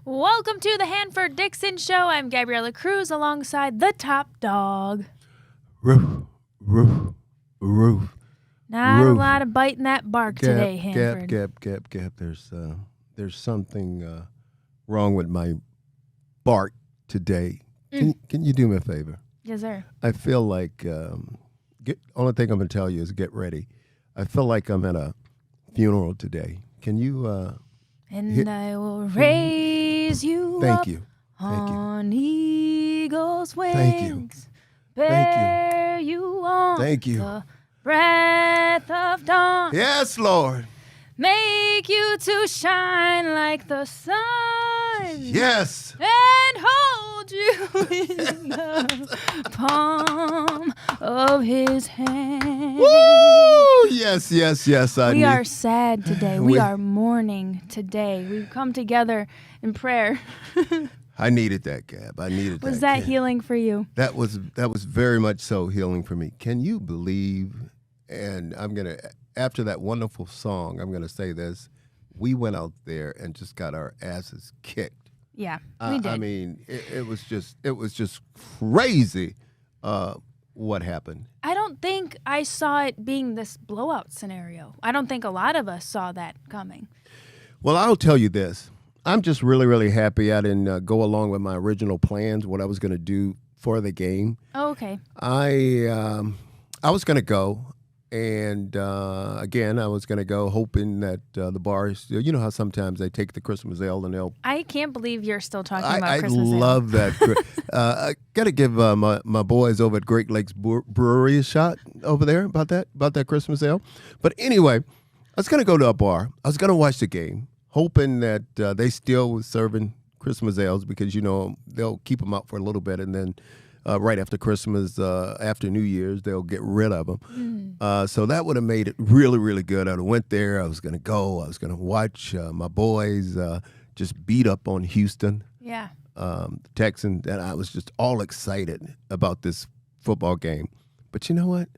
Welcome to the Hanford Dixon Show. I'm Gabriella Cruz alongside the top dog. Roof. Not a lot of biting that bark today, Hanford. Gap. There's something wrong with my bark today. Can you do me a favor? Yes, sir. I feel like only thing I'm gonna tell you is get ready. I feel like I'm at a funeral today. Can you? I will raise you Thank up you. on eagle's wings. Thank you. Bear you on Thank you. the breath of dawn. Yes, Lord. Make you to shine like the sun. Yes. And hold you in the palm of his hand. Woo! Yes. We are sad today. We are mourning today. We've come together in prayer. I needed that, Gab. I needed that. Was that healing for you? That was very much so healing for me. Can you believe? And after that wonderful song, I'm gonna say this: we went out there and just got our asses kicked. Yeah, we did. I mean, it was just crazy. What happened? I don't think I saw it being this blowout scenario. I don't think a lot of us saw that coming. Well, I'll tell you this. I'm just really, really happy I didn't go along with my original plans, what I was going to do for the game. Oh, okay. I was going to go, and again, I was going to go hoping that the bars, you know how sometimes they take the Christmas ale and they'll. I can't believe you're still talking about Christmas ale. I love that. I got to give my boys over at Great Lakes Brewery a shot over there about that Christmas ale. But anyway, I was going to go to a bar. I was going to watch the game, hoping that they still was serving Christmas ales because, you know, they'll keep them out for a little bit and then right after Christmas, after New Year's, they'll get rid of them. So that would have made it really, really good. I went there. I was going to go. I was going to watch my boys just beat up on Houston, the Texans, and I was just all excited about this football game. But you know what?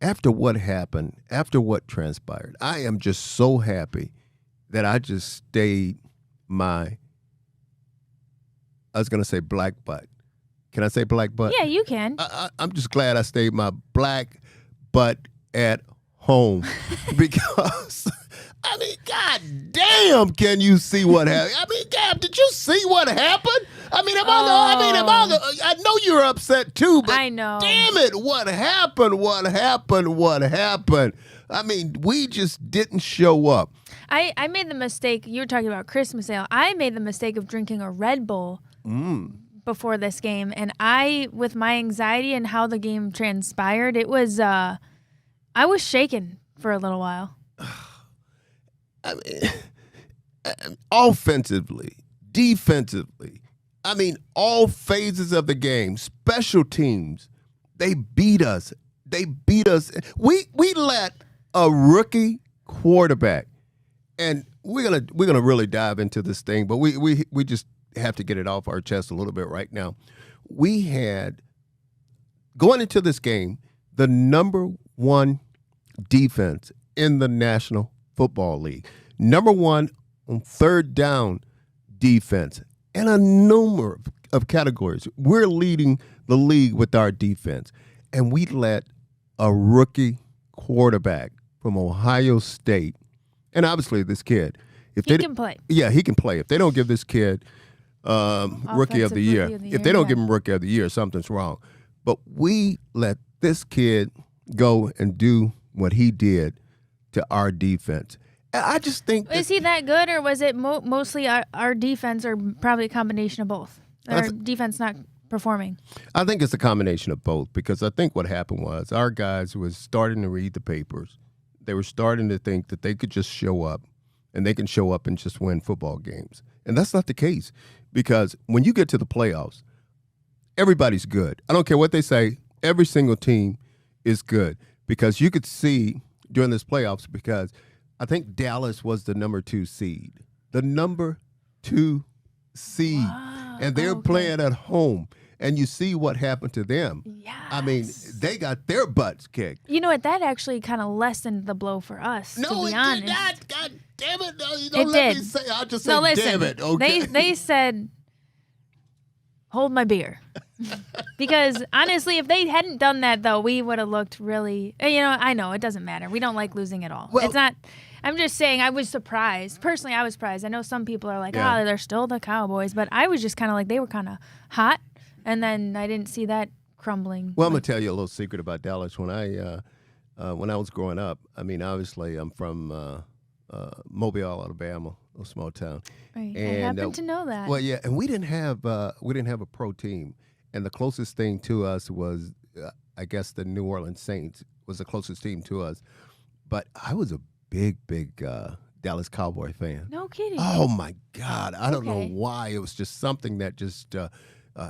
After what happened, after what transpired, I am just so happy that I just stayed I was going to say black butt. Can I say black butt? Yeah, you can. I'm just glad I stayed my black butt at home because, I mean, God damn, can you see what happened? I mean, Gab, did you see what happened? I mean, I know you're upset too, but I know. Damn it, what happened? I mean, we just didn't show up. I made the mistake. You were talking about Christmas ale. I made the mistake of drinking a Red Bull before this game, and with my anxiety and how the game transpired, it was I was shaken for a little while. I mean, offensively, defensively, I mean, all phases of the game, special teams, they beat us. We let a rookie quarterback, and we're gonna really dive into this thing, but we just have to get it off our chest a little bit right now. We had, going into this game, the number one defense in the National Football League. Number one on third down defense. And a number of categories. We're leading the league with our defense. And we let a rookie quarterback from Ohio State, and obviously this kid, He can play. Yeah, he can play. If they don't give this kid Rookie of the Year. If they don't give him Rookie of the Year, something's wrong. But we let this kid go and do what he did to our defense. And I just think... Is he that good, or was it mostly our defense, or probably a combination of both? Our defense not performing? I think it's a combination of both, because I think what happened was our guys was starting to read the papers. They were starting to think that they could just show up, and they can show up and just win football games. And that's not the case, because when you get to the playoffs, everybody's good. I don't care what they say. Every single team is good, because you could see during this playoffs, because I think Dallas was the number 2 seed. The number 2 seed. Wow. And they're playing at home. And you see what happened to them. Yes. I mean, they got their butts kicked. You know what? That actually kind of lessened the blow for us, to be honest. Did not. God damn it! No, you don't It let did. me say. I'll just No, say, listen. damn it. Okay. They said, hold my beer. Because honestly, if they hadn't done that, though, we would have looked really. I know it doesn't matter. We don't like losing at all. Well, it's not. I'm just saying, I was surprised. Personally, I was surprised. I know some people are like, Yeah. they're still the Cowboys, but I was just kind of like, they were kind of hot, and then I didn't see that crumbling. Well, I'm gonna tell you a little secret about Dallas. When I was growing up, I mean, obviously, I'm from Mobile, Alabama, a small town. Right. I And, happen to know that. Well, yeah, and we didn't have a pro team, and the closest thing to us was, I guess, the New Orleans Saints was the closest team to us. But I was a big Dallas Cowboy fan. No kidding. Oh my God! I don't know Okay. why. It was just something that just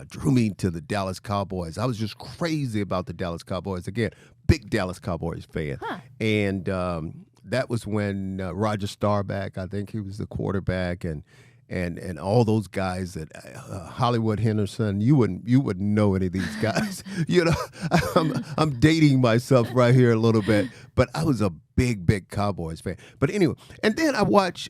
drew me to the Dallas Cowboys. I was just crazy about the Dallas Cowboys. Again, big Dallas Cowboys fan. Huh. And that was when Roger Staubach, I think he was the quarterback, and all those guys that Hollywood Henderson. You wouldn't know any of these guys. I'm dating myself right here a little bit, but I was a big Cowboys fan. But anyway, and then I watch.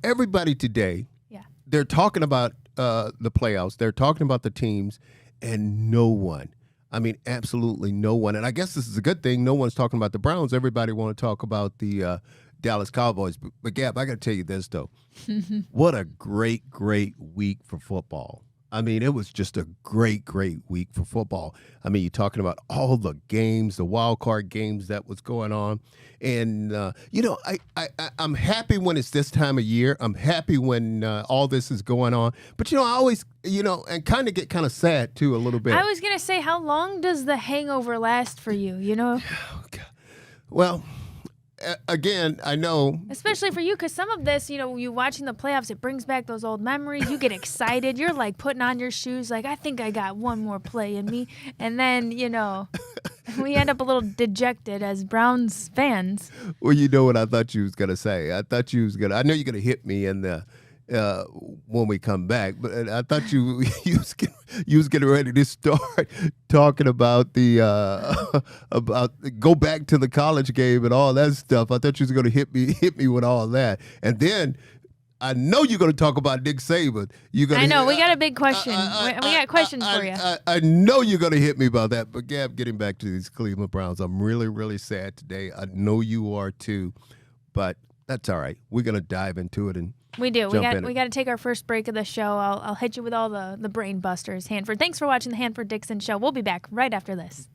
Everybody today. Yeah. They're talking about the playoffs. They're talking about the teams, and no one. I mean, absolutely no one. And I guess this is a good thing. No one's talking about the Browns. Everybody want to talk about the Dallas Cowboys. But Gab, I got to tell you this, though. What a great week for football. I mean, it was just a great week for football. I mean, you're talking about all the games, the wild card games that was going on. And, I'm happy when it's this time of year. I'm happy when all this is going on. But, I always, and kind of get kind of sad, too, a little bit. I was going to say, how long does the hangover last for you, Oh, God. Well, again, I know. Especially for you, because some of this, you watching the playoffs, it brings back those old memories. You get excited. You're like putting on your shoes, like, I think I got one more play in me. And then, we end up a little dejected as Browns fans. Well, you know what I thought you was going to say. I know you're going to hit me in the when we come back, but I thought you was getting ready to start talking about the about go back to the college game and all that stuff. I thought you was going to hit me with all that, and then I know you're going to talk about Nick Saban. I know we got a big question. We got questions for you. I know you're going to hit me about that, but Gab, getting back to these Cleveland Browns, I'm really sad today. I know you are too, but that's all right. We're going to dive into it and. We do. We got to take our first break of the show. I'll hit you with all the brain busters, Hanford. Thanks for watching the Hanford Dixon Show. We'll be back right after this.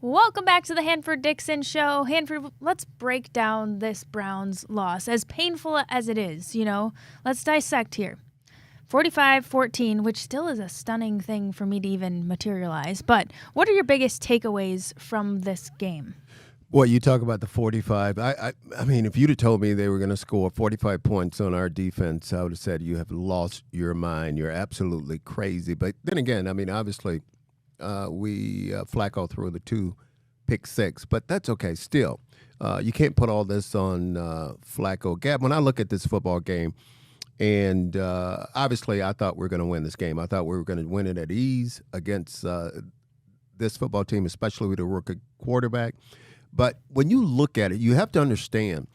Welcome back to the Hanford Dixon Show. Hanford, let's break down this Browns loss, as painful as it is. Let's dissect here. 45-14, which still is a stunning thing for me to even materialize. But what are your biggest takeaways from this game? Well, you talk about the 45. I mean, if you'd have told me they were going to score 45 points on our defense, I would have said you have lost your mind. You're absolutely crazy. But then again, I mean, obviously, Flacco threw the 2 pick 6, but that's okay. Still, you can't put all this on Flacco. Gab, when I look at this football game, and obviously, I thought we were going to win this game. I thought we were going to win it at ease against this football team, especially with a rookie quarterback. But when you look at it, you have to understand.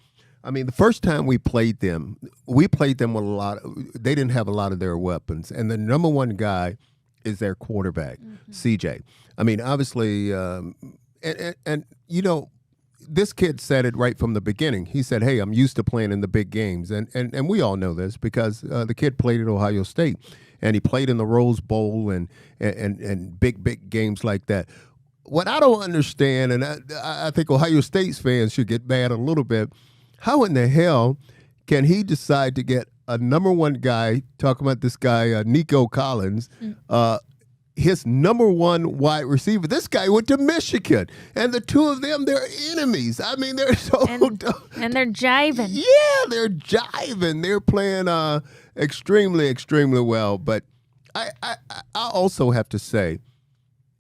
I mean, the first time we played them with they didn't have a lot of their weapons. And the number one guy is their quarterback, CJ. I mean, obviously, this kid said it right from the beginning. He said, hey, I'm used to playing in the big games. And we all know this because the kid played at Ohio State. And he played in the Rose Bowl and big games like that. What I don't understand, and I think Ohio State's fans should get mad a little bit, how in the hell can he decide to get a number one guy, talking about this guy, Nico Collins, his number one wide receiver? This guy went to Michigan, and the two of them, they're enemies. I mean, they're so... And they're jiving. Yeah, they're jiving. They're playing extremely well. But I also have to say,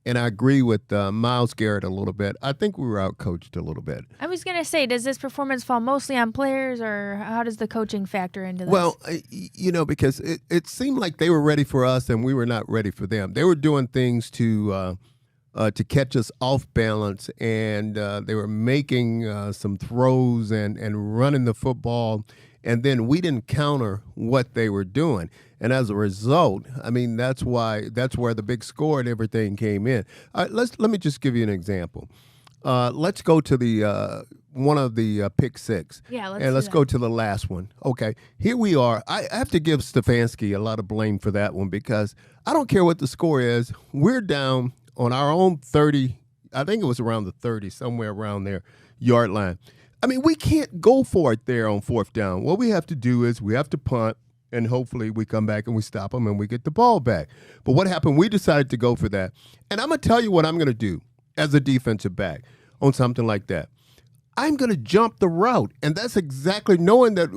and I agree with Myles Garrett a little bit. I think we were outcoached a little bit. I was going to say, does this performance fall mostly on players, or how does the coaching factor into this? Well, because it seemed like they were ready for us and we were not ready for them. They were doing things to to catch us off balance, and they were making some throws and running the football, and then we didn't counter what they were doing. And as a result, I mean, that's where the big score and everything came in. Let me just give you an example. Let's go to the one of the pick six. Yeah, let's go to the last one. Okay, here we are. I have to give Stefanski a lot of blame for that one because I don't care what the score is. We're down on our own 30. I think it was around the 30, somewhere around there, yard line. I mean, we can't go for it there on fourth down. What we have to do is we have to punt, and hopefully we come back and we stop them and we get the ball back. But what happened? We decided to go for that. And I'm going to tell you what I'm going to do as a defensive back on something like that. I'm going to jump the route. And that's exactly knowing that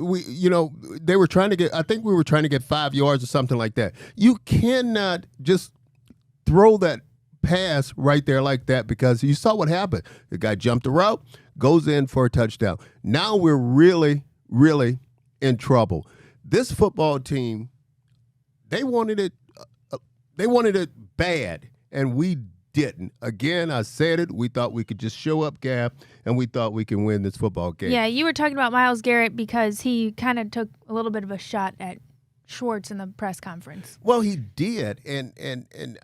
they were trying to get, I think we were trying to get 5 yards or something like that. You cannot just throw that pass right there like that because you saw what happened. The guy jumped the route, goes in for a touchdown. Now we're really, really in trouble. This football team, they wanted it bad, and we didn't. Again, I said it. We thought we could just show up, Gab, and we thought we can win this football game. Yeah, you were talking about Myles Garrett because he kind of took a little bit of a shot at Schwartz in the press conference. Well, he did, and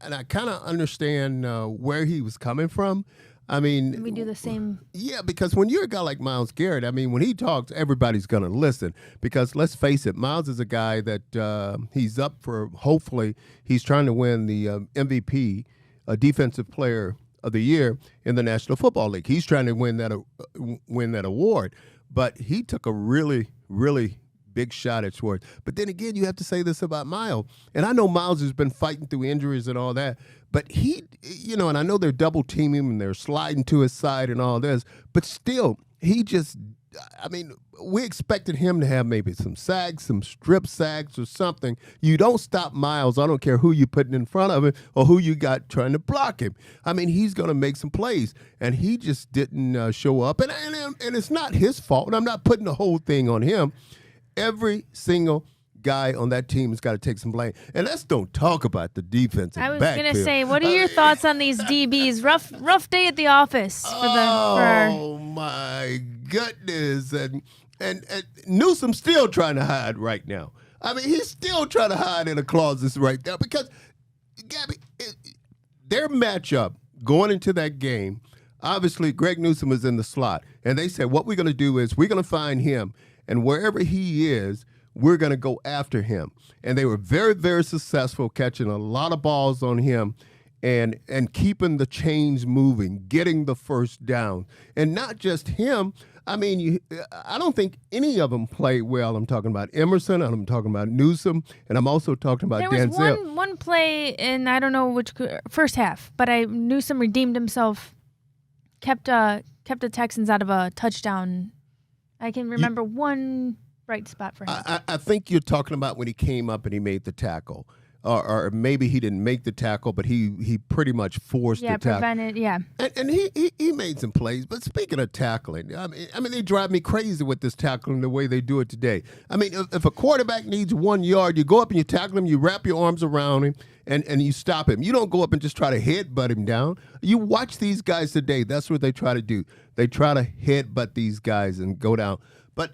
I kind of understand where he was coming from. I mean, we do the same. Yeah, because when you're a guy like Myles Garrett, I mean, when he talks, everybody's going to listen. Because let's face it, Myles is a guy that he's up for. Hopefully, he's trying to win the MVP, Defensive Player of the Year in the National Football League. He's trying to win that award, but he took a really, really big shot at Schwartz. But then again, you have to say this about Myles. And I know Myles has been fighting through injuries and all that, but he, and I know they're double teaming him and they're sliding to his side and all this, but still, we expected him to have maybe some sacks, some strip sacks or something. You don't stop Myles. I don't care who you're putting in front of him or who you got trying to block him. I mean, he's going to make some plays, and he just didn't show up. And it's not his fault. I'm not putting the whole thing on him. Every single guy on that team has got to take some blame. And let's don't talk about the defensive backfield. I was going to say, what are your thoughts on these DBs? Rough day at the office for my goodness. And Newsom's still trying to hide right now. I mean, he's still trying to hide in a closet right now because, Gabby, their matchup going into that game, obviously Greg Newsome was in the slot. And they said, what we're going to do is we're going to find him. And wherever he is, we're going to go after him. And they were very, very successful catching a lot of balls on him and keeping the chains moving, getting the first down. And not just him. I mean, I don't think any of them played well. I'm talking about Emerson, and I'm talking about Newsome, and I'm also talking about Denzel. There was one play in, I don't know which, first half, but Newsome redeemed himself, kept the Texans out of a touchdown. I can remember one bright spot for him. I think you're talking about when he came up and he made the tackle. Or maybe he didn't make the tackle, but he pretty much forced the tackle. Prevented, yeah. And he made some plays. But speaking of tackling, I mean, they drive me crazy with this tackling the way they do it today. I mean, if a quarterback needs 1 yard, you go up and you tackle him, you wrap your arms around him, and you stop him. You don't go up and just try to headbutt him down. You watch these guys today. That's what they try to do. They try to headbutt these guys and go down. But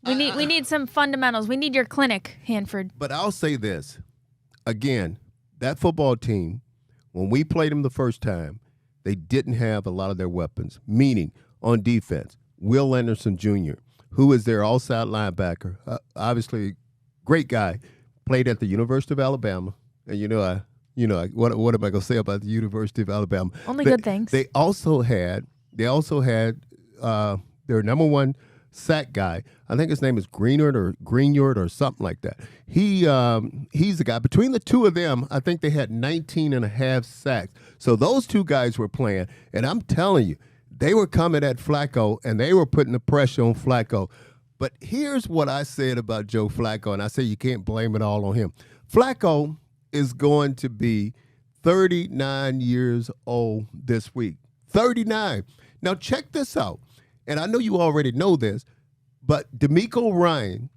we need some fundamentals. We need your clinic, Hanford. But I'll say this. Again, that football team, when we played them the first time, they didn't have a lot of their weapons, meaning on defense, Will Anderson Jr., who is their outside linebacker, obviously great guy, played at the University of Alabama. And what am I going to say about the University of Alabama? Only good things. They also had their number one sack guy. I think his name is Greenyard or something like that. He's the guy. Between the two of them, I think they had 19 and a half sacks. So those two guys were playing, and I'm telling you, they were coming at Flacco, and they were putting the pressure on Flacco. But here's what I said about Joe Flacco, and I say you can't blame it all on him. Flacco is going to be 39 years old this week. 39. Now check this out. And I know you already know this, but DeMeco Ryan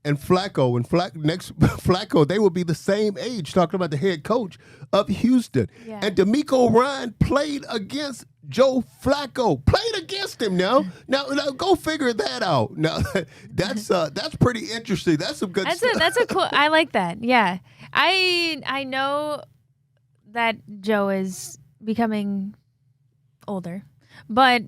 and Flacco Flacco, they will be the same age, talking about the head coach of Houston. Yeah. And D'Amico Ryan played against Joe Flacco. Played against him now. Now go figure that out. Now that's pretty interesting. That's some good stuff. That's a cool. I like that. Yeah. I know that Joe is becoming older, but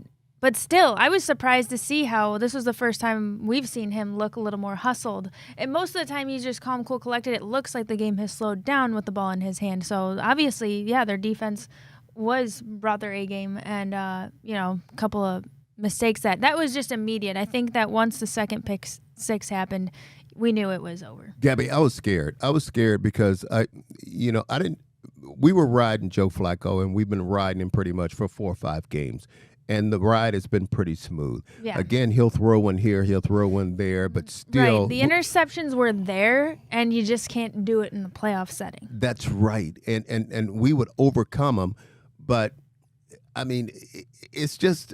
still, I was surprised to see how this was the first time we've seen him look a little more hustled. And most of the time, he's just calm, cool, collected. It looks like the game has slowed down with the ball in his hand. So obviously, yeah, their defense brought their A game, and a couple of mistakes that was just immediate. I think that once the second pick six happened, we knew it was over. Gabby, I was scared. I was scared because I didn't. We were riding Joe Flacco, and we've been riding him pretty much for 4 or 5 games. And the ride has been pretty smooth. Yeah. Again, he'll throw one here, he'll throw one there, but still. Right. The interceptions were there, and you just can't do it in a playoff setting. That's right. And we would overcome them. But, I mean, it's just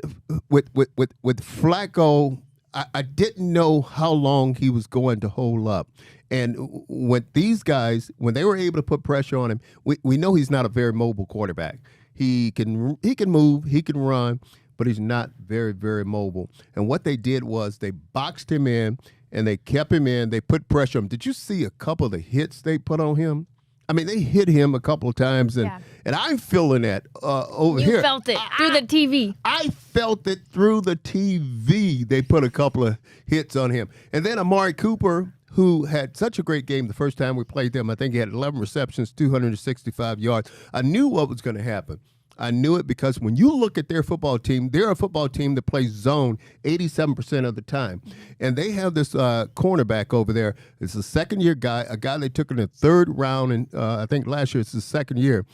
with Flacco, I didn't know how long he was going to hold up. And when these guys, when they were able to put pressure on him, we know he's not a very mobile quarterback. He can move, he can run, but he's not very, very mobile. And what they did was they boxed him in, and they kept him in. They put pressure on him. Did you see a couple of the hits they put on him? I mean, they hit him a couple of times, and I'm feeling that over here. You felt it through the TV. I felt it through the TV. They put a couple of hits on him. And then Amari Cooper, who had such a great game the first time we played them. I think he had 11 receptions, 265 yards. I knew what was going to happen. I knew it because when you look at their football team, they're a football team that plays zone 87% of the time. And they have this cornerback over there. It's a second-year guy, a guy they took in the 3rd round, and I think last year it's his 2nd year.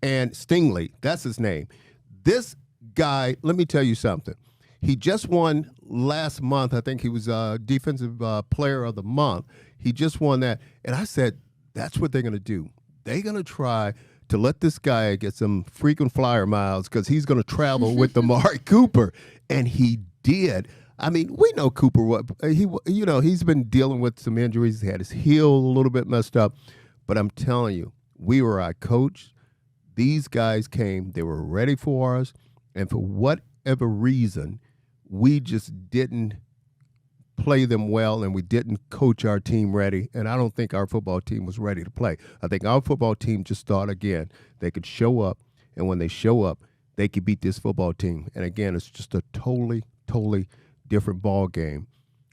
And Stingley, that's his name. This guy, let me tell you something. He just won last month. I think he was Defensive Player of the Month. He just won that. And I said, that's what they're going to do. They're going to try to let this guy get some frequent flyer miles because he's going to travel with Amari Cooper. And he did. I mean, we know Cooper. He's been dealing with some injuries. He had his heel a little bit messed up. But I'm telling you, we were our coach. These guys came. They were ready for us. And for whatever reason, we just didn't play them well, and we didn't coach our team ready. And I don't think our football team was ready to play. I think our football team just thought, again, they could show up, and when they show up, they could beat this football team. And, again, it's just a totally, totally different ball game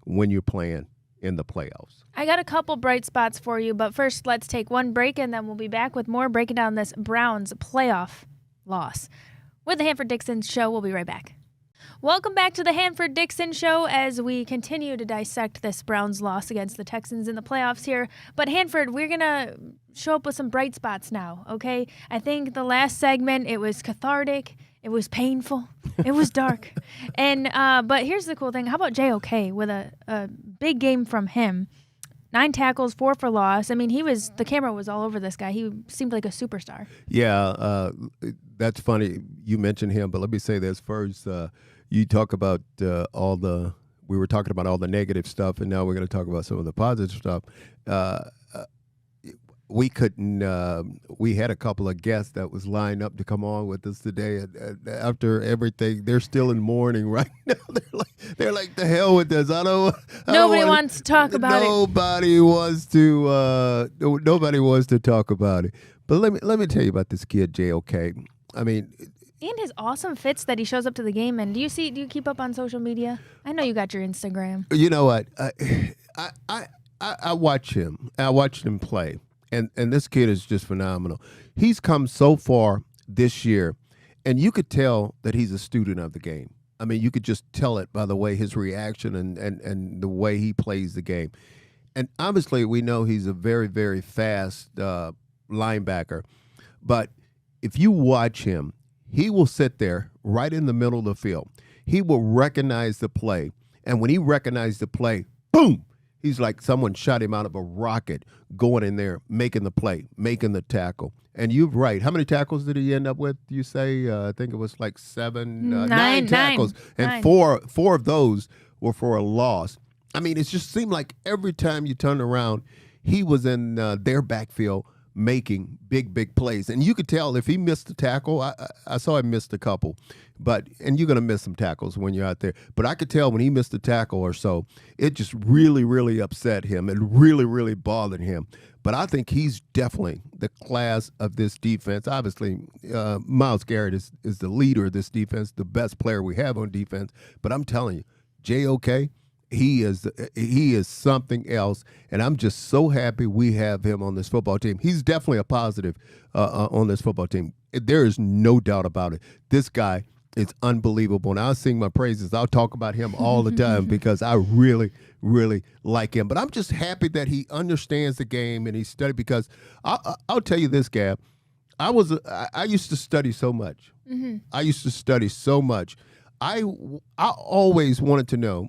when you're playing in the playoffs. I got a couple bright spots for you, but first let's take one break, and then we'll be back with more breaking down this Browns playoff loss. With the Hanford Dixon Show, we'll be right back. Welcome back to the Hanford Dixon Show as we continue to dissect this Browns loss against the Texans in the playoffs here. But Hanford, we're going to show up with some bright spots now, okay? I think the last segment, it was cathartic, it was painful, it was dark. And but here's the cool thing. How about JOK with a big game from him? 9 tackles, 4 for loss. I mean, the camera was all over this guy. He seemed like a superstar. Yeah, that's funny. You mentioned him, but let me say this first. You talk about we were talking about all the negative stuff, and now we're going to talk about some of the positive stuff. We couldn't. We had a couple of guests that was lined up to come on with us today, and after everything, they're still in mourning right now. They're like the hell with this. Nobody wants to talk about it. Nobody wants to talk about it. But let me tell you about this kid, JOK. I mean. And his awesome fits that he shows up to the game. And do you keep up on social media? I know you got your Instagram. You know what? I watch him. I watched him play. And this kid is just phenomenal. He's come so far this year, and you could tell that he's a student of the game. I mean, you could just tell it by the way his reaction and the way he plays the game. And obviously, we know he's a very, very fast linebacker. But if you watch him, he will sit there right in the middle of the field. He will recognize the play. And when he recognizes the play, boom, he's like someone shot him out of a rocket going in there, making the play, making the tackle. And you're right. How many tackles did he end up with, you say? I think it was like nine tackles. And 4 of those were for a loss. I mean, it just seemed like every time you turned around, he was in their backfield making big plays. And you could tell if he missed a tackle, I saw him missed a couple, and you're going to miss some tackles when you're out there. But I could tell when he missed a tackle or so, it just really upset him and really bothered him. But I think he's definitely the class of this defense. Obviously, Myles Garrett is the leader of this defense, the best player we have on defense. But I'm telling you, J.O.K., he is something else, and I'm just so happy we have him on this football team. He's definitely a positive on this football team. There is no doubt about it. This guy is unbelievable, and I'll sing my praises. I'll talk about him all the time because I really like him. But I'm just happy that he understands the game and he studied, because I'll tell you this, Gab. I used to study so much. Mm-hmm. I used to study so much. I always wanted to know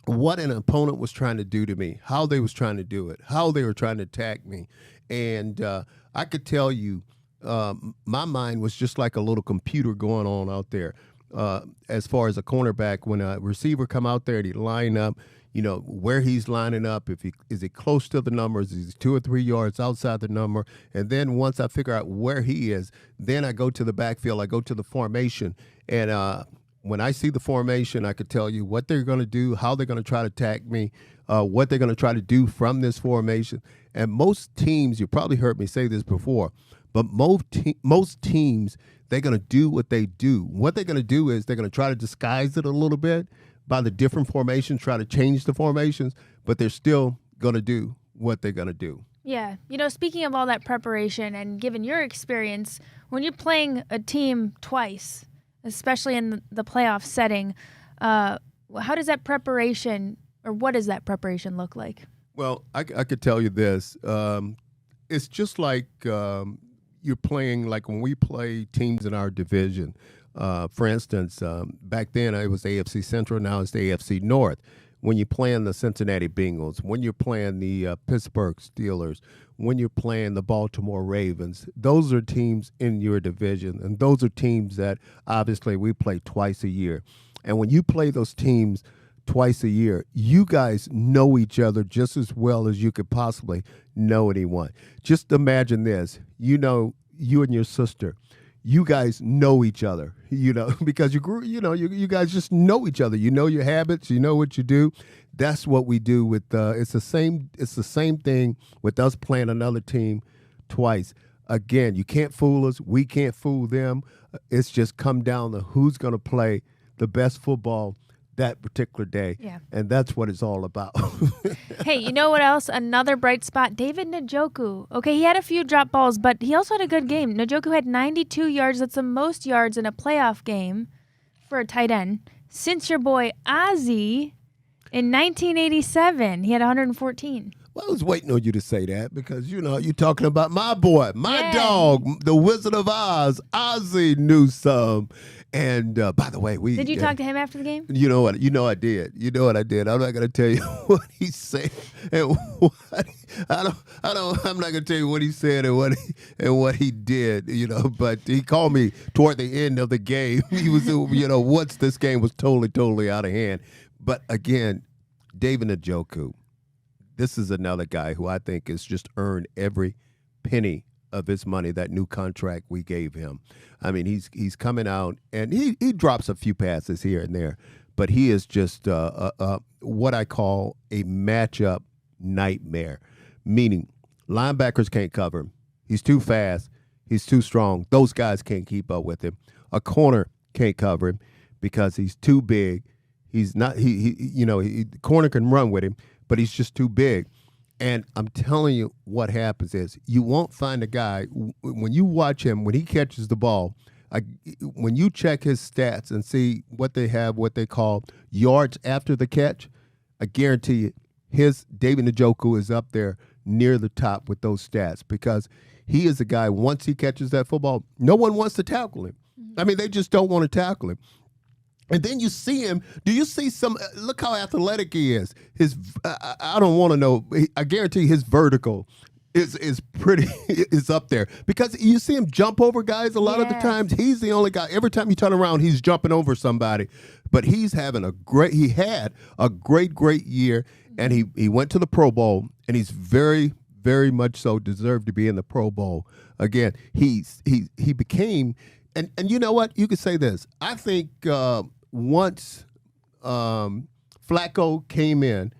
what an opponent was trying to do to me, how they was trying to do it, how they were trying to attack me. And I could tell you, my mind was just like a little computer going on out there. As far as a cornerback, when a receiver come out there and he line up, where he's lining up, is he close to the numbers, is he 2 or 3 yards outside the number, and then once I figure out where he is, then I go to the backfield, I go to the formation, and when I see the formation, I could tell you what they're going to do, how they're going to try to attack me, what they're going to try to do from this formation. And most teams, you probably heard me say this before, but most teams, they're going to do what they do. What they're going to do is they're going to try to disguise it a little bit by the different formations, try to change the formations, but they're still going to do what they're going to do. Yeah. Speaking of all that preparation and given your experience, when you're playing a team twice, especially in the playoff setting, how does that preparation, or what does that preparation look like? Well, I could tell you this. It's just like you're playing, like when we play teams in our division. For instance, back then it was AFC Central, now it's the AFC North. When you're playing the Cincinnati Bengals, when you're playing the Pittsburgh Steelers, when you're playing the Baltimore Ravens, those are teams in your division, and those are teams that obviously we play twice a year. And when you play those teams twice a year, you guys know each other just as well as you could possibly know anyone. Just imagine this, you and your sister, you guys know each other, because you guys just know each other. You know your habits, you know what you do. That's what we do with it's the same thing with us playing another team twice. Again, you can't fool us, we can't fool them. It's just come down to who's going to play the best football that particular day. Yeah. And that's what it's all about. Hey, you know what else? Another bright spot, David Njoku. Okay, he had a few drop balls, but he also had a good game. Njoku had 92 yards. That's the most yards in a playoff game for a tight end since your boy Ozzie in 1987. He had 114. Well, I was waiting on you to say that because, you're talking about my boy, my dog, the Wizard of Oz, Ozzie Newsome. And by the way, did you talk to him after the game? You know what? I did. You know what I did. I'm not going to tell you what he said and what I'm not going to tell you what he said and what he did. But he called me toward the end of the game. He was, once this game was totally out of hand. But again, David Njoku, this is another guy who I think has just earned every penny of his money, that new contract we gave him. I mean, he's coming out, and he drops a few passes here and there, but he is just what I call a matchup nightmare, meaning linebackers can't cover him. He's too fast. He's too strong. Those guys can't keep up with him. A corner can't cover him because he's too big. He's not, the corner can run with him, but he's just too big. And I'm telling you what happens is you won't find a guy, when you watch him, when he catches the ball, when you check his stats and see what they have, what they call yards after the catch, I guarantee you David Njoku is up there near the top with those stats because he is a guy, once he catches that football, no one wants to tackle him. I mean, they just don't want to tackle him. And then you see him. Do you see look how athletic he is. I don't want to know. I guarantee his vertical is pretty is up there because you see him jump over guys a lot of the times. He's the only guy. Every time you turn around, he's jumping over somebody. But he had a great year, and he went to the Pro Bowl, and he's very, very much so deserved to be in the Pro Bowl. Again, he became, and you know what? You could say this. I think once Flacco came in,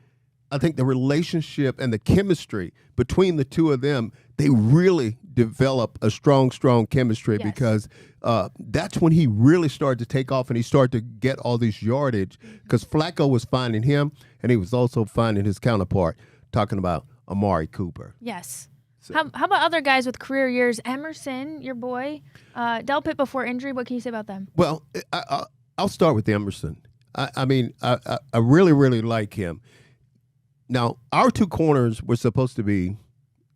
I think the relationship and the chemistry between the two of them, they really develop a strong chemistry because that's when he really started to take off and he started to get all this yardage because Flacco was finding him and he was also finding his counterpart, talking about Amari Cooper. Yes. So. How about other guys with career years? Emerson, your boy, Delpit before injury. What can you say about them? Well, I'll start with Emerson. I mean, I really, really like him. Now, our two corners were supposed to be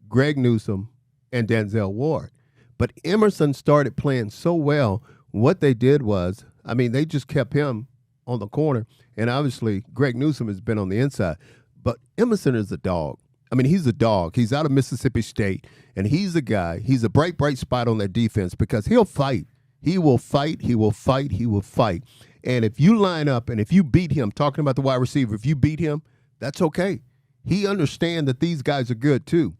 Greg Newsome and Denzel Ward. But Emerson started playing so well, what they did was, I mean, they just kept him on the corner. And obviously, Greg Newsome has been on the inside. But Emerson is a dog. I mean, he's a dog. He's out of Mississippi State. And he's a guy, he's a bright spot on that defense because he'll fight. He will fight. He will fight. He will fight. And if you line up and if you beat him, talking about the wide receiver, if you beat him, that's okay. He understands that these guys are good too.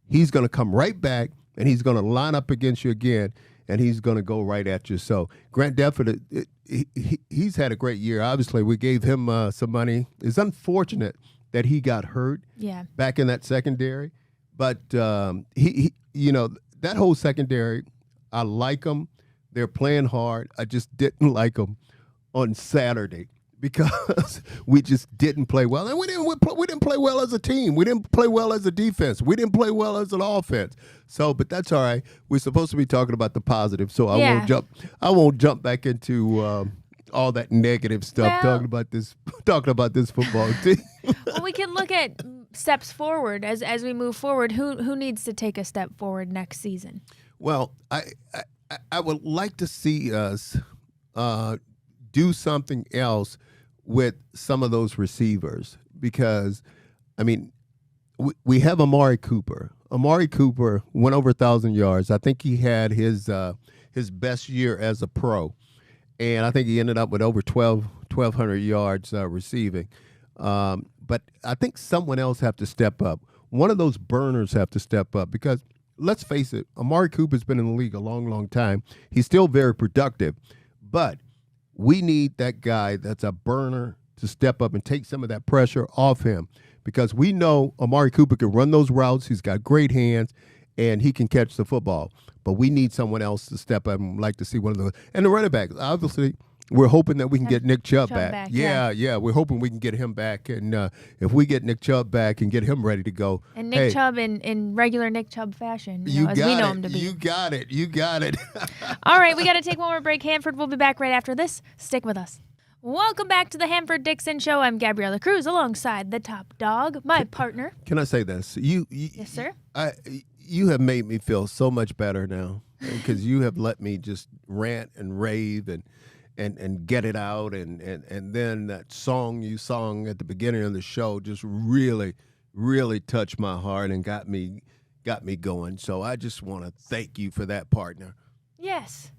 He's going to come right back, and he's going to line up against you again, and he's going to go right at you. So Grant Delpit, he's had a great year. Obviously, we gave him some money. It's unfortunate that he got hurt back in that secondary. But, he that whole secondary, I like them. They're playing hard. I just didn't like them on Saturday. Because we just didn't play well. And we didn't play well as a team. We didn't play well as a defense. We didn't play well as an offense. So, but that's all right. We're supposed to be talking about the positive. So I won't jump back into all that negative stuff talking about this football team. Well, we can look at steps forward as we move forward. Who needs to take a step forward next season? Well, I would like to see us do something else with some of those receivers because, I mean, we have Amari Cooper. Amari Cooper went over 1,000 yards. I think he had his best year as a pro, and I think he ended up with over 1,200 yards receiving. But I think someone else have to step up. One of those burners have to step up because, let's face it, Amari Cooper's been in the league a long, long time. He's still very productive, but we need that guy that's a burner to step up and take some of that pressure off him because we know Amari Cooper can run those routes. He's got great hands, and he can catch the football. But we need someone else to step up and like to see one of those. And the running backs, obviously, we're hoping that we can get Nick Chubb back. Yeah, we're hoping we can get him back. And if we get Nick Chubb back and get him ready to go. And Nick Chubb in regular Nick Chubb fashion, as we know him to be. You got it. All right, we got to take one more break. Hanford will be back right after this. Stick with us. Welcome back to the Hanford Dixon Show. I'm Gabriella Cruz alongside the top dog, my partner. Can I say this? Yes, sir. You have made me feel so much better now because you have let me just rant and rave and get it out, and then that song you sung at the beginning of the show just really, really touched my heart and got me going. So I just want to thank you for that, partner. Yes.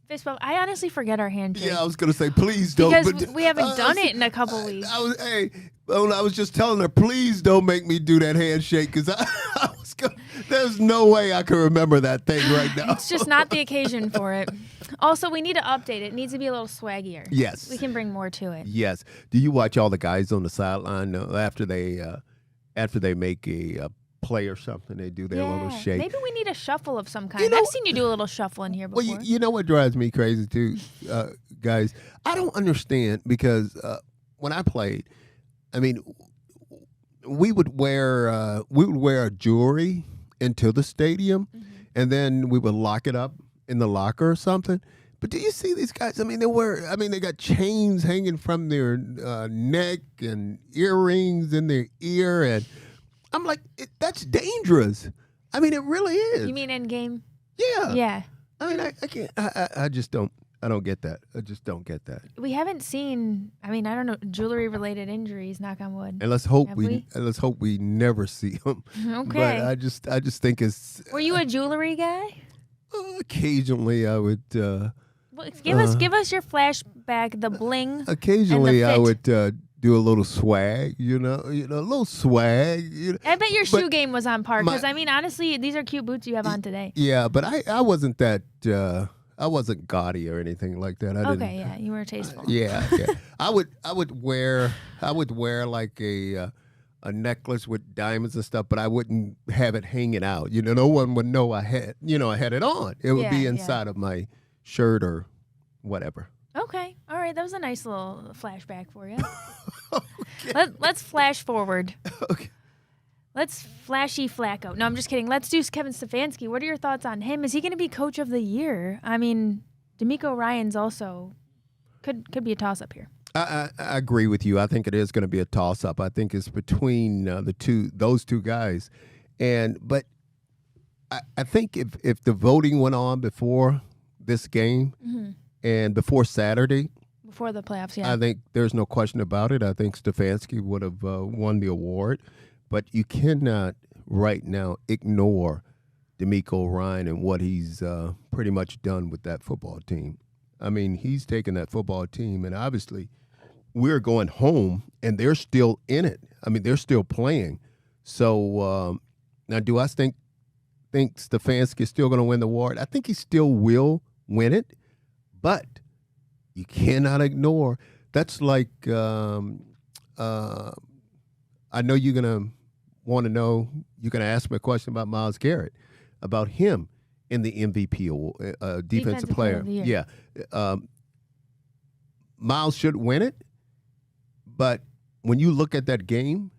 Fist bump. I honestly forget our handshake. Yeah, I was going to say, please don't. Because we haven't done it in a couple weeks. I was just telling her, please don't make me do that handshake because there's no way I can remember that thing right now. It's just not the occasion for it. Also, we need to update it. It needs to be a little swaggier. Yes. We can bring more to it. Yes. Do you watch all the guys on the sideline after they make a play or something? They do their little shake. Maybe we need a shuffle of some kind. I've seen you do a little shuffle in here before. Well, you know what drives me crazy too, guys? I don't understand because when I played, I mean, we would wear a jewelry into the stadium, and then we would lock it up in the locker or something. But do you see these guys? I mean, they got chains hanging from their neck and earrings in their ear, and I'm like, that's dangerous. I mean, it really is. You mean in game? Yeah. Yeah. I mean, I can't. I just don't. I don't get that. I just don't get that. We haven't seen, I mean, I don't know, jewelry-related injuries, knock on wood. And let's hope we never see them. Okay. But I just think it's. Were you a jewelry guy? Occasionally, I would. Well, give us your flashback, the bling. Occasionally, and the I fit. would do a little swag. You know, a little swag. I bet your shoe game was on par because I mean, honestly, these are cute boots you have on today. Yeah, but I wasn't that. I wasn't gaudy or anything like that. Yeah, you were tasteful. Yeah. I would wear like a necklace with diamonds and stuff, but I wouldn't have it hanging out. No one would know I had it on. It would be inside of my shirt or whatever. Okay. All right. That was a nice little flashback for you. Okay. Let's flash forward. Okay. Let's flashy Flacco. No, I'm just kidding. Let's do Kevin Stefanski. What are your thoughts on him? Is he going to be coach of the year? I mean, D'Amico Ryans also could be a toss-up here. I agree with you. I think it is going to be a toss-up. I think it's between those two guys. But I think if the voting went on before this game and before Saturday, before the playoffs, yeah, I think there's no question about it. I think Stefanski would have won the award. But you cannot right now ignore D'Amico Ryan and what he's pretty much done with that football team. I mean, he's taken that football team, and obviously we're going home, and they're still in it. I mean, they're still playing. So now do I think Stefanski is still going to win the award? I think he still will win it, but you cannot ignore. That's like I know you're going to want to know, you're going to ask me a question about Myles Garrett, about him in the MVP award, defensive player. Yeah. Myles should win it, but when you look at that game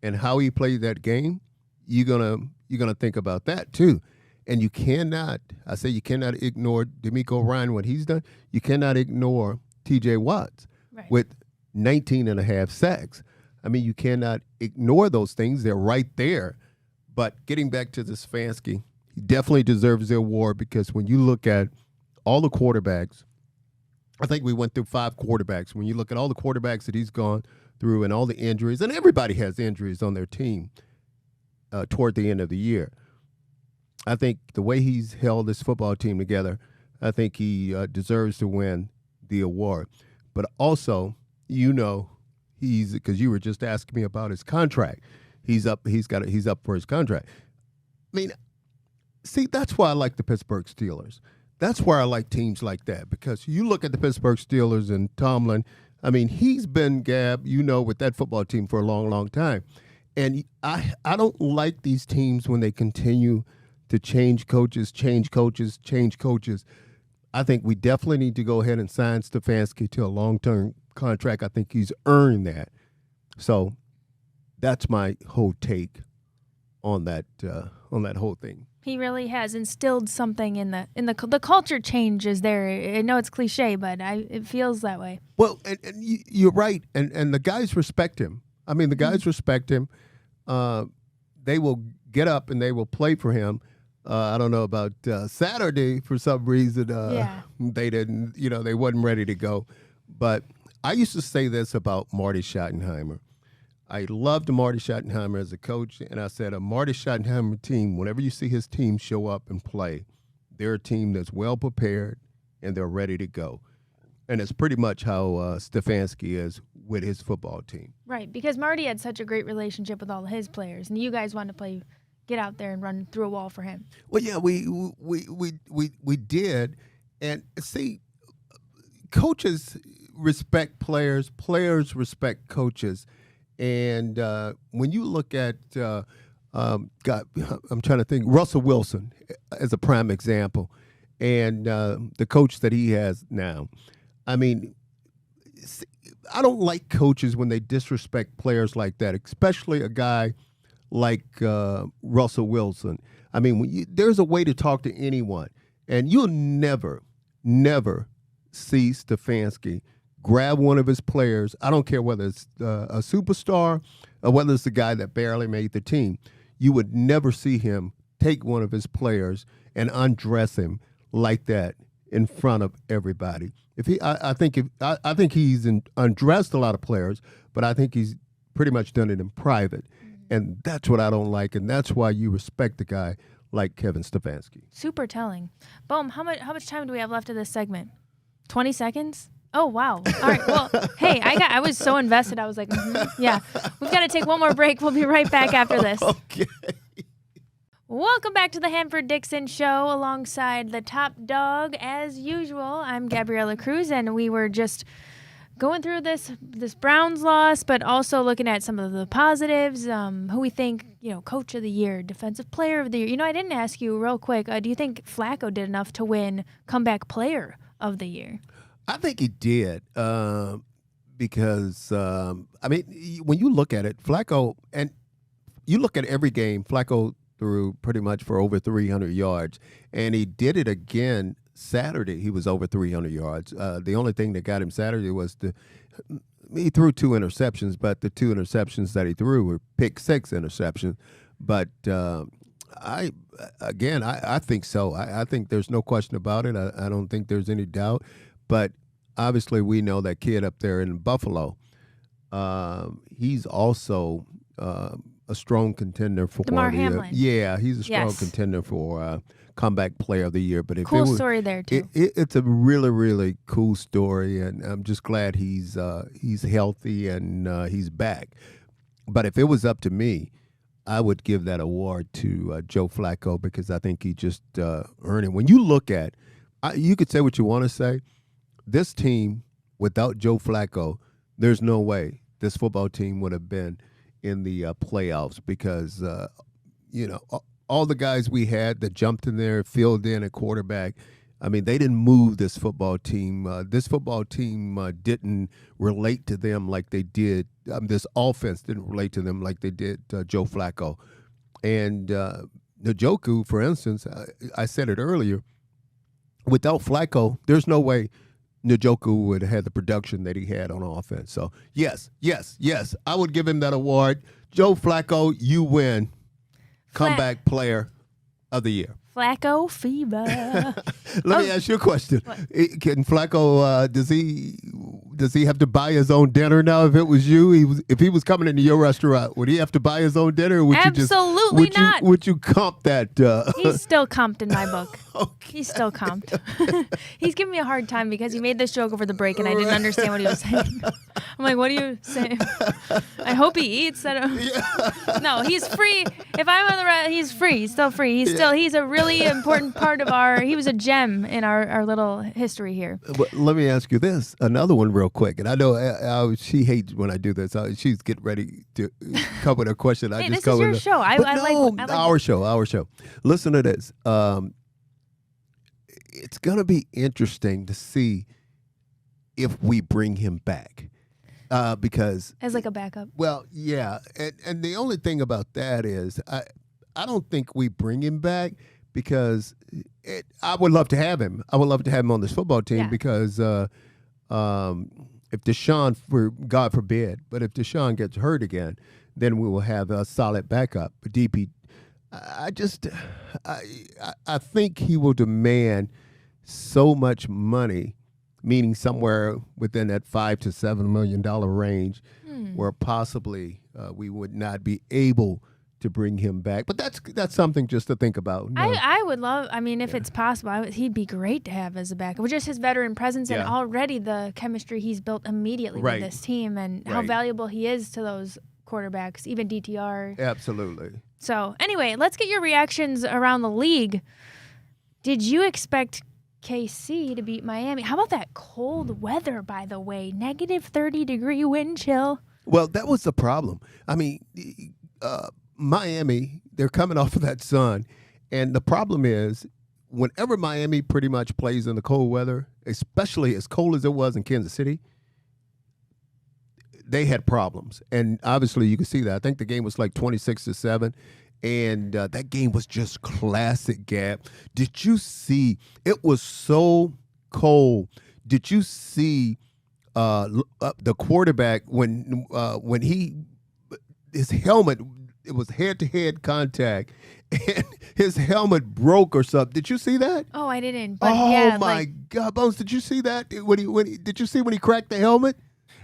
and how he played that game, you're gonna think about that too. And you cannot ignore D'Amico Ryan, what he's done. You cannot ignore TJ Watts with 19 and a half sacks. I mean, you cannot ignore those things. They're right there. But getting back to the Stefanski, he definitely deserves the award because when you look at all the quarterbacks, I think we went through 5 quarterbacks. When you look at all the quarterbacks that he's gone through and all the injuries, and everybody has injuries on their team toward the end of the year, I think the way he's held this football team together, I think he deserves to win the award. But also, because you were just asking me about his contract. He's up for his contract. I mean, see, that's why I like the Pittsburgh Steelers. That's why I like teams like that, because you look at the Pittsburgh Steelers and Tomlin. I mean, he's been, Gab, with that football team for a long, long time. And I don't like these teams when they continue to change coaches. I think we definitely need to go ahead and sign Stefanski to a long-term contract. I think he's earned that. So that's my whole take on that whole thing. He really has instilled something in the culture change is there. I know it's cliche, but it feels that way. Well, and you're right, and the guys respect him. I mean, the guys respect him. They will get up and they will play for him. I don't know about Saturday for some reason. They didn't. They wasn't ready to go. But I used to say this about Marty Schottenheimer. I loved Marty Schottenheimer as a coach, and I said a Marty Schottenheimer team, whenever you see his team show up and play, they're a team that's well prepared and they're ready to go. And it's pretty much how Stefanski is with his football team. Right, because Marty had such a great relationship with all of his players, and you guys wanted to get out there and run through a wall for him. Well, yeah, we did, and see, coaches respect players, players respect coaches. And when you look at, I'm trying to think, Russell Wilson as a prime example, and the coach that he has now. I mean, I don't like coaches when they disrespect players like that, especially a guy like Russell Wilson. I mean, there's a way to talk to anyone, and you'll never see Stefanski grab one of his players. I don't care whether it's a superstar or whether it's the guy that barely made the team. You would never see him take one of his players and undress him like that in front of everybody. I think he's undressed a lot of players, but I think he's pretty much done it in private, and that's what I don't like, and that's why you respect the guy like Kevin Stefanski. Super telling. Boom. How much time do we have left of this segment? 20 seconds? Oh, wow. All right. Well, hey, I was so invested. I was like, yeah. We've got to take one more break. We'll be right back after this. Okay. Welcome back to the Hanford Dixon Show alongside the top dog. As usual, I'm Gabriella Cruz, and we were just going through this Browns loss, but also looking at some of the positives, who we think, coach of the year, defensive player of the year. I didn't ask you real quick, do you think Flacco did enough to win comeback player of the year? I think he did because, when you look at it, Flacco, and you look at every game, Flacco threw pretty much for over 300 yards, and he did it again Saturday. He was over 300 yards. The only thing that got him Saturday was he threw 2 interceptions, but the 2 interceptions that he threw were pick 6 interceptions. But I think so. I think there's no question about it. I don't think there's any doubt. But obviously, we know that kid up there in Buffalo. He's also a strong contender for DeMar Hamlin. Yeah, he's a strong contender for comeback player of the year. But cool story there too. It's a really, really cool story, and I'm just glad he's healthy and he's back. But if it was up to me, I would give that award to Joe Flacco because I think he just earned it. When you look at, you could say what you want to say. This team, without Joe Flacco, there's no way this football team would have been in the playoffs because, all the guys we had that jumped in there, filled in at quarterback, they didn't move this football team. This football team didn't relate to them like they did. This offense didn't relate to them like they did Joe Flacco. And Njoku, for instance, I said it earlier, without Flacco, there's no way Njoku would have had the production that he had on offense. So, yes, I would give him that award. Joe Flacco, you win comeback player of the year. Flacco fever. Let me ask you a question. What? Can Flacco, does he have to buy his own dinner now? If it was you, if he was coming into your restaurant, would he have to buy his own dinner? Or would Absolutely not. Would you comp that? He's still comped in my book. Okay. He's still comped. He's giving me a hard time because he made this joke over the break and I didn't understand what he was saying. I'm like, what are you saying? I hope he eats. No, he's free. If I'm on the he's free. He's still free. He's a really important part of he was a gem in our little history here. But let me ask you this, another one real quick. And I know she hates when I do this. She's getting ready to come with a question. Hey, this is your show. I like our show. Listen to this. It's going to be interesting to see if we bring him back. Because as like a backup. Well, yeah. And the only thing about that is I don't think we bring him back because I would love to have him. I would love to have him on this football team because if Deshaun, God forbid, but if Deshaun gets hurt again, then we will have a solid backup. But DP, I think he will demand so much money, meaning somewhere within that $5 to $7 million range, where possibly we would not be able to bring him back. But that's something just to think about. No. I would love, if it's possible, he'd be great to have as a backup. Just his veteran presence and already the chemistry he's built immediately with this team and how valuable he is to those quarterbacks, even DTR. Absolutely. So anyway, let's get your reactions around the league. Did you expect KC to beat Miami? How about that cold weather, by the way? Negative 30-degree wind chill. Well, that was the problem. Miami, they're coming off of that sun. And the problem is, whenever Miami pretty much plays in the cold weather, especially as cold as it was in Kansas City, they had problems. And obviously you can see that. I think the game was like 26-7. And that game was just classic, Gab. Did you see? It was so cold. Did you see the quarterback when his helmet, it was head-to-head contact, and his helmet broke or something. Did you see that? Oh, I didn't. But Oh yeah, my God, Bones! Did you see that? Did you see when he cracked the helmet?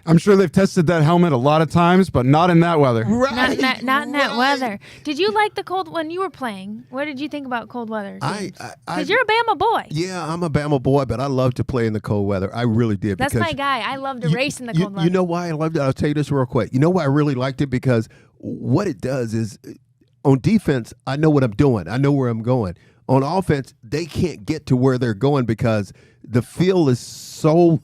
I'm sure they've tested that helmet a lot of times, but not in that weather. Right. Not in that weather. Did you like the cold when you were playing? What did you think about cold weather? Because you're a Bama boy. Yeah, I'm a Bama boy, but I love to play in the cold weather. I really did. That's my guy. I love to race in the cold weather. You know why I loved it? I'll tell you this real quick. You know why I really liked it? Because what it does is, on defense, I know what I'm doing. I know where I'm going. On offense, they can't get to where they're going because the field is so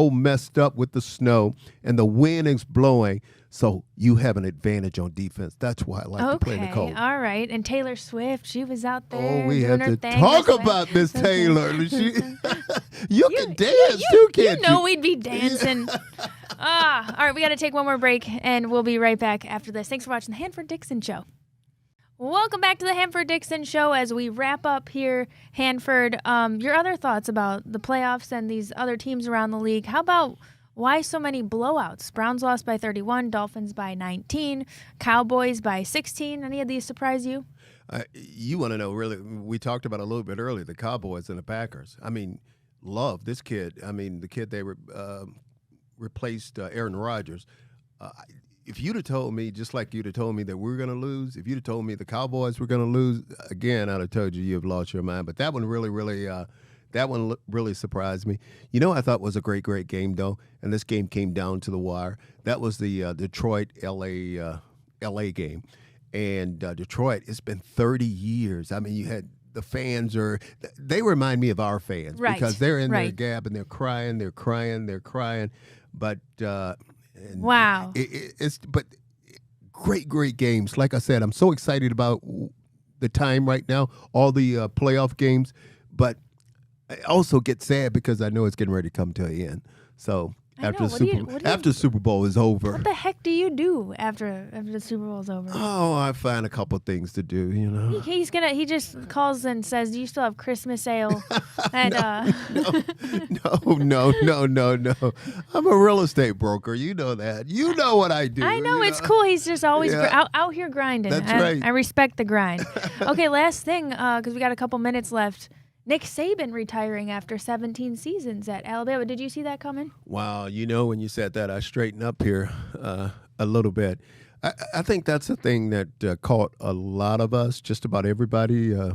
messed up with the snow and the wind is blowing. So you have an advantage on defense. That's why I like to play in the cold. All right. And Taylor Swift, she was out there. Oh, we doing have her to thing talk about Miss Taylor. You can dance too, can't you? You know we'd be dancing. All right, we got to take one more break, and we'll be right back after this. Thanks for watching the Hanford Dixon Show. Welcome back to the Hanford Dixon Show as we wrap up here, Hanford. Your other thoughts about the playoffs and these other teams around the league. How about why so many blowouts? Browns lost by 31, Dolphins by 19, Cowboys by 16. Any of these surprise you? You want to know, really, we talked about a little bit earlier, the Cowboys and the Packers. I mean, love this kid. I mean, the kid they replaced Aaron Rodgers. If you'd have told me, just like you'd have told me that we're going to lose, if you'd have told me the Cowboys were going to lose, again, I'd have told you you've lost your mind. But that one really surprised me. You know, I thought was a great game, though, and this game came down to the wire. That was the Detroit-LA game. And Detroit, it's been 30 years. I mean, you had the fans they remind me of our fans. Right. Because they're in their gap and they're crying. But wow. But great games. Like I said, I'm so excited about the time right now, all the playoff games. But I also get sad because I know it's getting ready to come to an end. So after the Super Bowl is over. What the heck do you do after the Super Bowl is over? Oh, I find a couple things to do, you know. He just calls and says, "Do you still have Christmas ale?" And No. I'm a real estate broker. You know that. You know what I do. I know it's cool. He's just always out here grinding. That's right. I respect the grind. Okay, last thing, because we got a couple minutes left. Nick Saban retiring after 17 seasons at Alabama. Did you see that coming? Wow. You know, when you said that, I straightened up here a little bit. I think that's the thing that caught a lot of us, just about everybody. I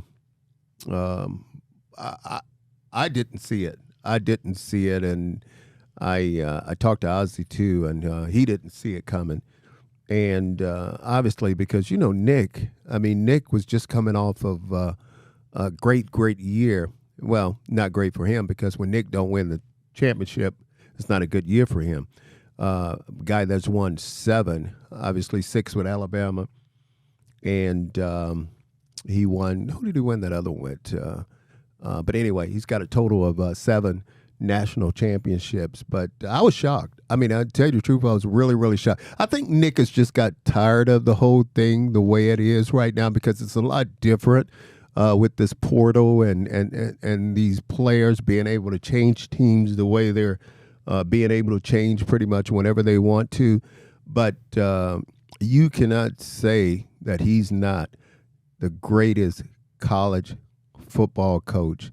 didn't see it. And I talked to Ozzy, too, and he didn't see it coming. And obviously, because, you know, Nick was just coming off of a great year. Well, not great for him because when Nick don't win the championship, it's not a good year for him. Guy that's won 7, obviously 6 with Alabama, and he won. Who did he win that other one with? But anyway, he's got a total of 7 national championships. But I was shocked. I mean, I tell you the truth, I was really shocked. I think Nick has just got tired of the whole thing the way it is right now because it's a lot different. With this portal and these players being able to change teams the way they're being able to change pretty much whenever they want to. But you cannot say that he's not the greatest college football coach.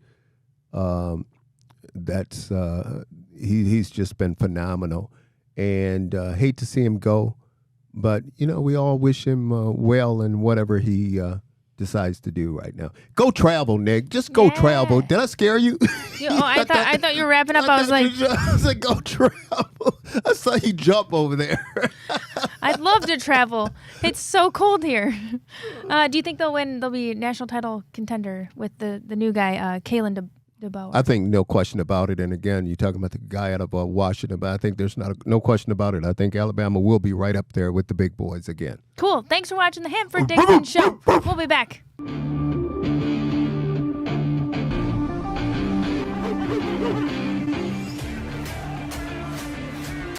He's just been phenomenal. And hate to see him go. But, you know, we all wish him well in whatever he decides to do right now. Go travel, Nick. Just go travel. Did I scare you? I thought you were wrapping up. I was like, go travel. I saw you jump over there. I'd love to travel. It's so cold here. Do you think they'll win? They'll be national title contender with the new guy, Kalen DeBoer? I think no question about it. And again, you're talking about the guy out of Washington, but I think there's no question about it. I think Alabama will be right up there with the big boys again. Cool. Thanks for watching the Hanford Dixon Show. We'll be back.